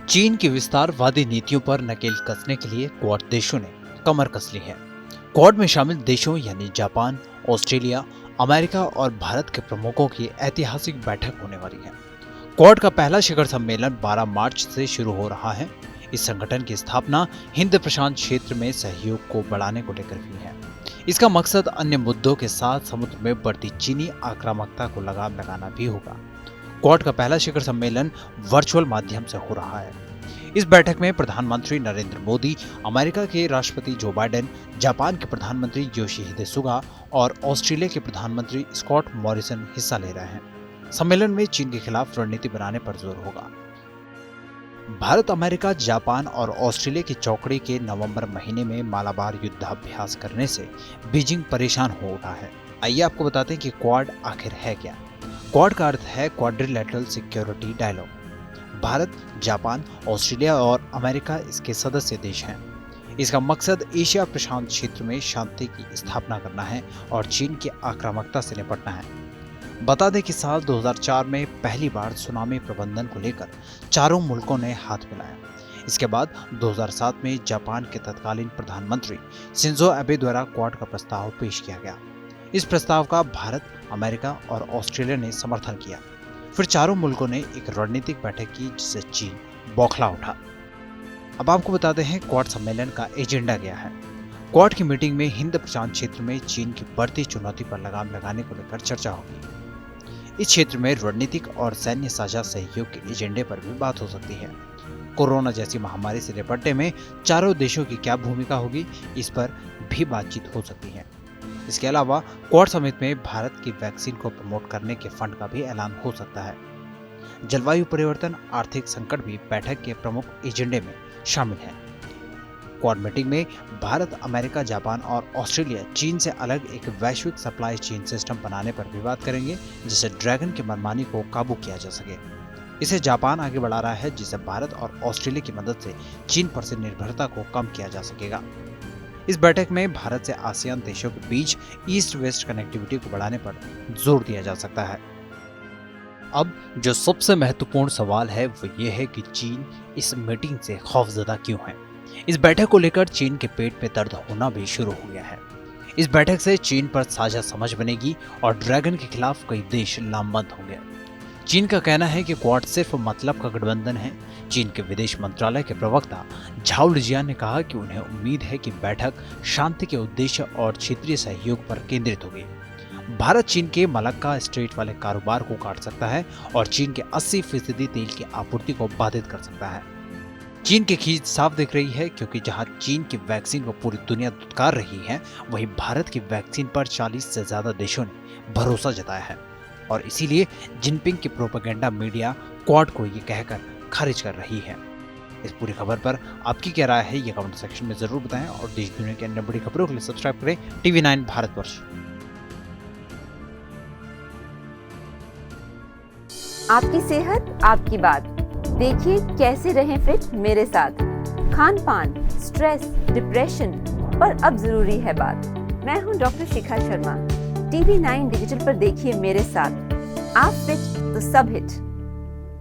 चीन की विस्तारवादी नीतियों पर नकेल कसने के लिए क्वाड देशों ने कमर कस ली है। क्वाड में शामिल देशों यानी जापान, ऑस्ट्रेलिया, अमेरिका और भारत के प्रमुखों की ऐतिहासिक बैठक होने वाली है। क्वाड का पहला शिखर सम्मेलन 12 मार्च से शुरू हो रहा है। इस संगठन की स्थापना हिंद प्रशांत क्षेत्र में सहयोग को बढ़ाने को लेकर हुई है। इसका मकसद अन्य मुद्दों के साथ समुद्र में बढ़ती चीनी आक्रामकता को लगाम लगाना भी होगा। क्वाड का पहला शिखर सम्मेलन वर्चुअल माध्यम से हो रहा है। इस बैठक में प्रधानमंत्री नरेंद्र मोदी, अमेरिका के राष्ट्रपति जो बाइडेन, जापान के प्रधानमंत्री योशिहिदे सुगा और ऑस्ट्रेलिया के प्रधानमंत्री स्कॉट मॉरिसन हिस्सा ले रहे हैं। सम्मेलन में चीन के खिलाफ रणनीति बनाने पर जोर होगा। भारत, अमेरिका, जापान और ऑस्ट्रेलिया की चौकड़ी के नवंबर महीने में मालाबार युद्धाभ्यास करने से बीजिंग परेशान हो उठा है। आइए आपको बताते हैं कि क्वाड आखिर है क्या। क्वाड का अर्थ है quadrilateral security dialogue. Bharat, Japan, Australia और अमेरिका इसके सदस्य देश हैं। इसका मकसद एशिया प्रशांत क्षेत्र में शांति की स्थापना करना है और चीन की आक्रामकता से निपटना है। बता दें कि साल 2004 में पहली बार सुनामी प्रबंधन को लेकर चारों मुल्कों ने हाथ मिलाया। इसके बाद 2007 में जापान के तत्कालीन प्रधानमंत्री शिंजो एबे द्वारा क्वाड का प्रस्ताव पेश किया गया। इस प्रस्ताव का भारत, अमेरिका और ऑस्ट्रेलिया ने समर्थन किया। फिर चारों मुल्कों ने एक रणनीतिक बैठक की जिससे चीन बौखला उठा। अब आपको बताते हैं क्वाड सम्मेलन का एजेंडा क्या है। क्वाड की मीटिंग में हिंद प्रशांत क्षेत्र में चीन की बढ़ती चुनौती पर लगाम लगाने को लेकर चर्चा होगी। इस क्षेत्र में रणनीतिक और सैन्य साझा सहयोग के एजेंडे पर भी बात हो सकती है। कोरोना जैसी महामारी से निपटने में चारों देशों की क्या भूमिका होगी, इस पर भी बातचीत हो सकती है। इसके अलावा क्वाड समिट में भारत की वैक्सीन को प्रमोट करने के फंड का भी ऐलान हो सकता है। जलवायु परिवर्तन, आर्थिक संकट भी बैठक के प्रमुख एजेंडे में शामिल है। क्वाड मीटिंग में भारत, अमेरिका, जापान और ऑस्ट्रेलिया चीन से अलग एक वैश्विक सप्लाई चेन सिस्टम बनाने पर भी बात करेंगे, जिससे ड्रैगन की मनमानी को काबू किया जा सके। इसे जापान आगे बढ़ा रहा है, जिससे भारत और ऑस्ट्रेलिया की मदद से चीन पर से निर्भरता को कम किया जा सकेगा। इस बैठक में भारत से आसियान देशों के बीच ईस्ट वेस्ट कनेक्टिविटी को बढ़ाने पर जोर दिया जा सकता है। अब जो सबसे महत्वपूर्ण सवाल है वो ये है कि चीन इस मीटिंग से खौफजदा क्यों है। इस बैठक को लेकर चीन के पेट में दर्द होना भी शुरू हो गया है। इस बैठक से चीन पर साझा समझ बनेगी और ड्रैगन के खिलाफ कई देश लामबंद होंगे। चीन का कहना है कि क्वाड सिर्फ मतलब का गठबंधन है। चीन के विदेश मंत्रालय के प्रवक्ता झाओ लिजियान ने कहा कि उन्हें उम्मीद है कि बैठक शांति के उद्देश्य और क्षेत्रीय सहयोग पर केंद्रित होगी। भारत चीन के मलक्का स्ट्रेट वाले कारोबार को काट सकता है और चीन के 80% तेल की आपूर्ति को बाधित कर सकता है। चीन की खींच साफ दिख रही है, क्योंकि जहां चीन की वैक्सीन को पूरी दुनिया दुत्कार रही है, वहीं भारत की वैक्सीन पर 40 से ज्यादा देशों ने भरोसा जताया है और इसीलिए जिनपिंग की प्रोपेगेंडा मीडिया क्वाड को ये कहकर खारिज कर रही है। इस पूरी खबर पर आपकी क्या राय है, ये कमेंट सेक्शन में जरूर बताएं और देश दुनिया की अन्य बड़ी खबरों के लिए सब्सक्राइब करें TV9 भारतवर्ष। आपकी सेहत आपकी बात। देखिए कैसे रहें फिट मेरे साथ। खान पान, स्ट्रेस, डिप्रेशन पर अब जरूरी है बात। मैं हूं doctor Shikha Sharma. TV9 digital पर देखिए मेरे साथ। आप फिट तो सब हिट।